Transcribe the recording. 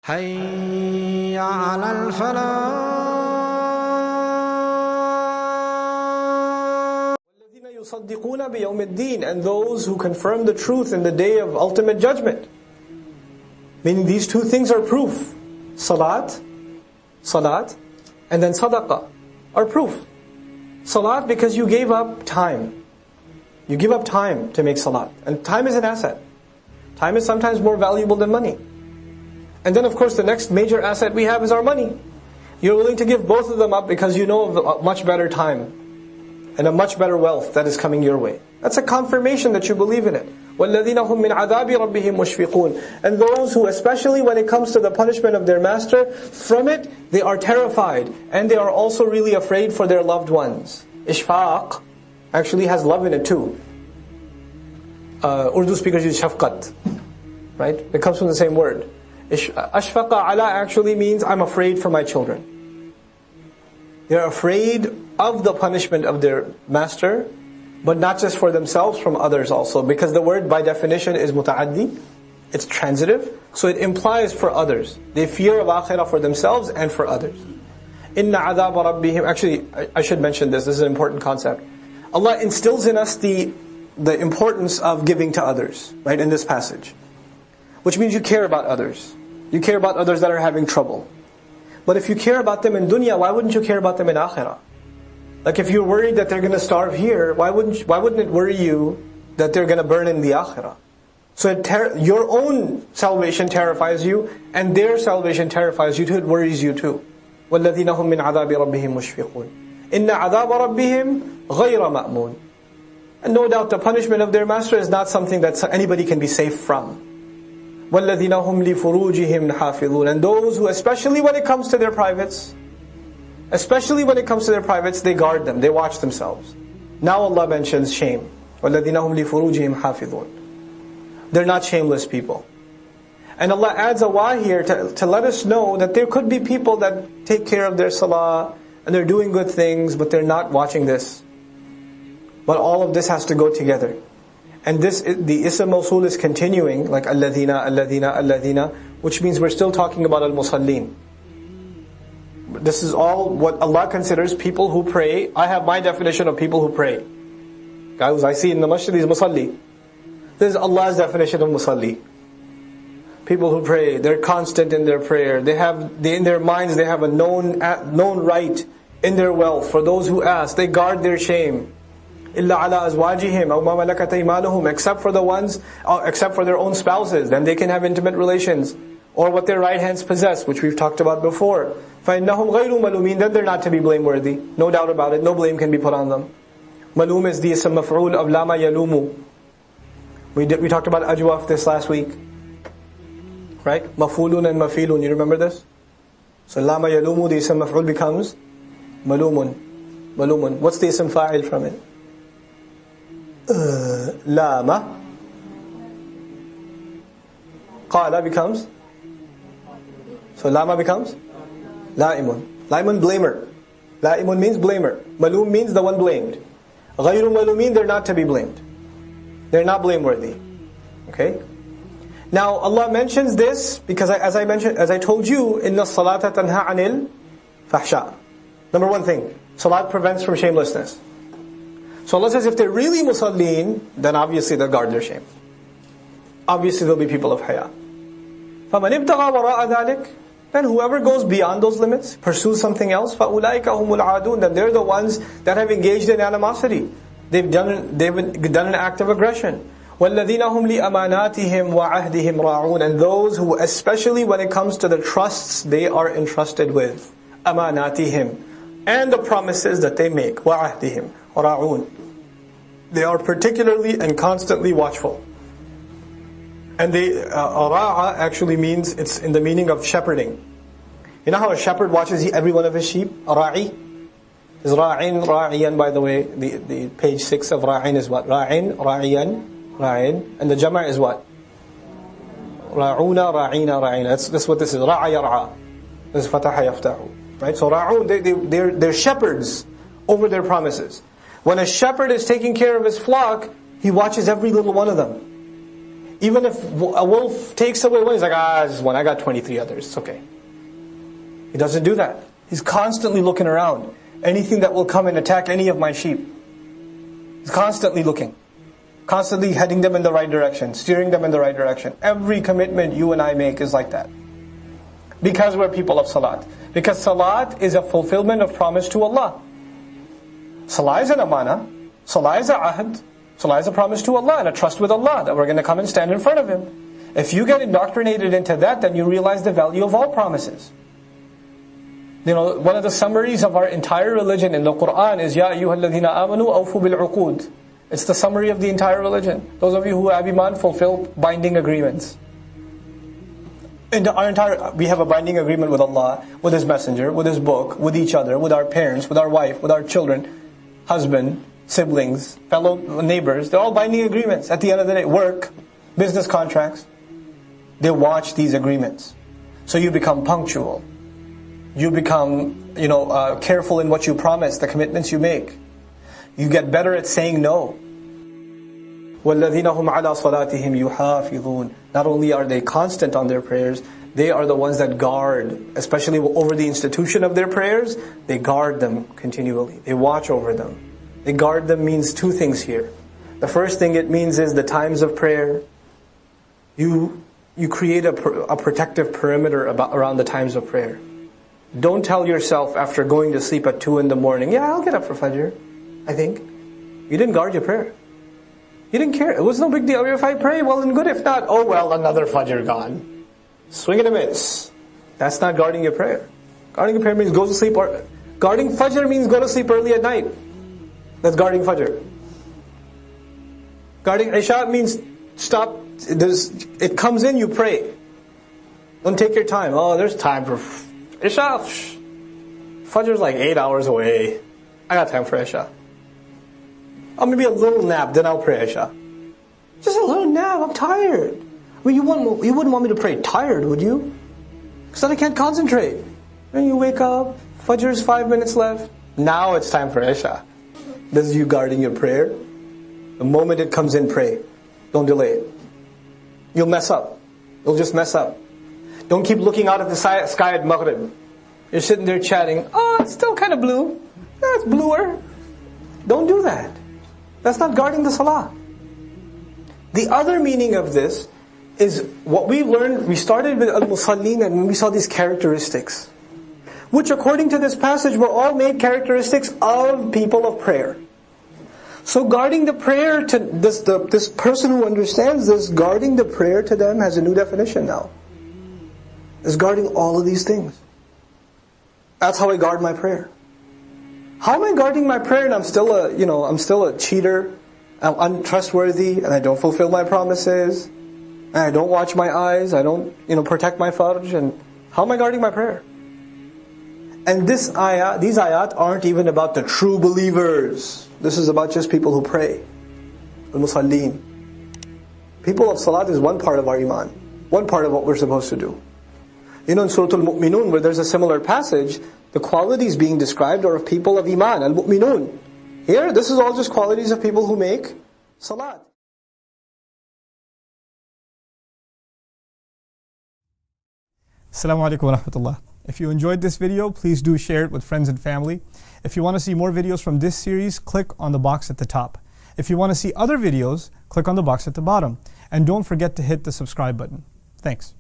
حي على الفلاح. وَالَّذِينَ يُصَدِّقُونَ بِيَوْمِ الدِّينِ, and those who confirm the truth in the day of ultimate judgment. Meaning these two things are proof. Salat, and then sadaqah are proof. Salat because you gave up time. You give up time to make salat. And time is an asset. Time is sometimes more valuable than money. And then of course the next major asset we have is our money. You're willing to give both of them up because you know of a much better time and a much better wealth that is coming your way. That's a confirmation that you believe in it. وَالَّذِينَ هُمْ مِنْ عَذَابِ رَبِّهِمْ مُشْفِقُونَ, and those who, especially when it comes to the punishment of their master, from it they are terrified, and they are also really afraid for their loved ones. Ishfaq actually has love in it too. Urdu speakers use shafqat, right? It comes from the same word. Ashfaqa ala actually means I'm afraid for my children. They're afraid of the punishment of their master, but not just for themselves, from others also. Because the word by definition is muta'addi, it's transitive, so it implies for others. They fear of akhirah for themselves and for others. Inna adhab rabbihim, actually I should mention this is an important concept. Allah instills in us the importance of giving to others, right, in this passage. Which means you care about others. You care about others that are having trouble. But if you care about them in dunya, why wouldn't you care about them in akhirah? Like if you're worried that they're going to starve here, why wouldn't it worry you that they're going to burn in the akhirah? So your own salvation terrifies you, and their salvation terrifies you too, it worries you too. وَالَّذِينَ هُمْ مِنْ عَذَابِ رَبِّهِمْ مُشْفِقُونَ إِنَّ عَذَابَ رَبِّهِمْ غَيْرَ مَأْمُونَ. And no doubt the punishment of their master is not something that anybody can be safe from. وَالَّذِينَ هُمْ لِفُرُوجِهِمْ حَافِظُونَ, and those who, especially when it comes to their privates, they guard them, they watch themselves. Now Allah mentions shame. وَالَّذِينَ هُمْ لِفُرُوجِهِمْ حَافِظُونَ. They're not shameless people. And Allah adds a why here to let us know that there could be people that take care of their salah, and they're doing good things, but they're not watching this. But all of this has to go together. And the ism mawsul is continuing, like alladhina, alladhina, alladhina, which means we're still talking about al-musallin. This is all what Allah considers people who pray. I have my definition of people who pray. Guys, I see in the masjid is musalli. This is Allah's definition of musalli. People who pray, they're constant in their prayer. In their minds they have a known right in their wealth. For those who ask, they guard their shame. إِلَّا عَلَىٰ أَزْوَاجِهِمْ أَوْ مَا مَلَكَتْ أَيْمَانُهُمْ, except for their own spouses, then they can have intimate relations, or what their right hands possess, which we've talked about before. فَإِنَّهُمْ غَيْرُ مَلُومِينَ, then they're not to be blameworthy. No doubt about it, no blame can be put on them. Malum is the ism maf'ul of lama yalumu. We talked about ajwaf this last week. Right? Mafulun and mafilun, you remember this? So lama yalumu, the ism maf'ul becomes malumun. Malumun. What's the ism fa'il from it? Lama. Qala becomes? So lama becomes? La'imun. La'imun, blamer. La'imun means blamer. Malum means the one blamed. Ghayru malumin, they're not to be blamed. They're not blameworthy. Okay? Now Allah mentions this because as I told you, inna salata tanha anil fahsha. Number one thing, salat prevents from shamelessness. So Allah says if they're really musallin, then obviously they'll guard their shame. Obviously they'll be people of haya. فَمَنِ ابْتَغَى وَرَاءَ ذَلِكَ, then whoever goes beyond those limits, pursues something else, فَأُولَٰئِكَ هُمُ الْعَادُونَ, then they're the ones that have engaged in animosity. They've done an act of aggression. وَالَّذِينَ هُمْ لِأَمَانَاتِهِمْ وَعَهْدِهِمْ رَاعُونَ, and those who, especially when it comes to the trusts they are entrusted with, أَمَانَاتِهِمْ, and the promises that they make, وَعَهْدِهِمْ رَاعُونَ, they are particularly and constantly watchful. And ra'a actually means, it's in the meaning of shepherding. You know how a shepherd watches every one of his sheep? Ra'i is ra'in, ra'iyan, by the way. The page 6 of ra'in is what? Ra'in, ra'iyan, ra'in. And the jama' is what? Ra'una, ra'ina, ra'ina. That's what this is. Ra'a yar'a. This is fataha yaftahu. Right? So ra'un, they're shepherds over their promises. When a shepherd is taking care of his flock, he watches every little one of them. Even if a wolf takes away one, he's like, this is one, I got 23 others, it's okay. He doesn't do that. He's constantly looking around. Anything that will come and attack any of my sheep. He's constantly looking. Constantly heading them in the right direction, steering them in the right direction. Every commitment you and I make is like that. Because we're people of salat. Because salat is a fulfillment of promise to Allah. Salah is an amana. Salah is a ahd. Salah is a promise to Allah and a trust with Allah that we're going to come and stand in front of Him. If you get indoctrinated into that, then you realize the value of all promises. You know, one of the summaries of our entire religion in the Quran is Ya ayyuhalladhina amanu awfu bil uqud. It's the summary of the entire religion. Those of you who have iman, fulfill binding agreements. We have a binding agreement with Allah, with His Messenger, with His book, with each other, with our parents, with our wife, with our children, husband, siblings, fellow neighbors. They're all binding agreements. At the end of the day, work, business contracts. They watch these agreements. So you become punctual. You become, careful in what you promise, the commitments you make. You get better at saying no. وَالَّذِينَ هُمْ عَلَى صَلَاتِهِمْ يُحَافِظُونَ. Not only are they constant on their prayers, they are the ones that guard, especially over the institution of their prayers, they guard them continually. They watch over them. They guard them means two things here. The first thing it means is the times of prayer. You create a protective perimeter around the times of prayer. Don't tell yourself after going to sleep at 2 in the morning, yeah, I'll get up for Fajr, I think. You didn't guard your prayer. You didn't care. It was no big deal. If I pray, well and good. If not, oh well, another Fajr gone. Swing and a miss. That's not guarding your prayer. Guarding your prayer means go to sleep. Guarding Fajr means go to sleep early at night. That's guarding Fajr. Guarding Isha means stop. It comes in, you pray. Don't take your time. Oh, there's time for Isha. Fajr's like 8 hours away. I got time for Isha. Oh, maybe a little nap, then I'll pray Isha. Just a little nap, I'm tired. I mean, you wouldn't want me to pray tired, would you? Because then I can't concentrate. Then you wake up, Fajr's 5 minutes left. Now it's time for Isha. This is you guarding your prayer. The moment it comes in, pray. Don't delay it. You'll mess up. You'll just mess up. Don't keep looking out at the sky at Maghrib. You're sitting there chatting, oh, it's still kind of blue. Yeah, it's bluer. Don't do that. That's not guarding the salah. The other meaning of this is what we learned. We started with al-musallin and we saw these characteristics, which according to this passage were all made characteristics of people of prayer. So guarding the prayer to this person who understands this, guarding the prayer to them has a new definition now. Is guarding all of these things. That's how I guard my prayer. How am I guarding my prayer and I'm still a cheater, I'm untrustworthy, and I don't fulfill my promises, and I don't watch my eyes, I don't, protect my farj, and how am I guarding my prayer? And these ayat aren't even about the true believers. This is about just people who pray. Al-Musallin. People of salat is one part of our iman. One part of what we're supposed to do. In Surah Al-Mu'minun, where there's a similar passage, the qualities being described are of people of iman, al-mu'minun. Here, this is all just qualities of people who make salat. Assalamu alaikum wa rahmatullah. If you enjoyed this video, please do share it with friends and family. If you want to see more videos from this series, click on the box at the top. If you want to see other videos, click on the box at the bottom. And don't forget to hit the subscribe button. Thanks.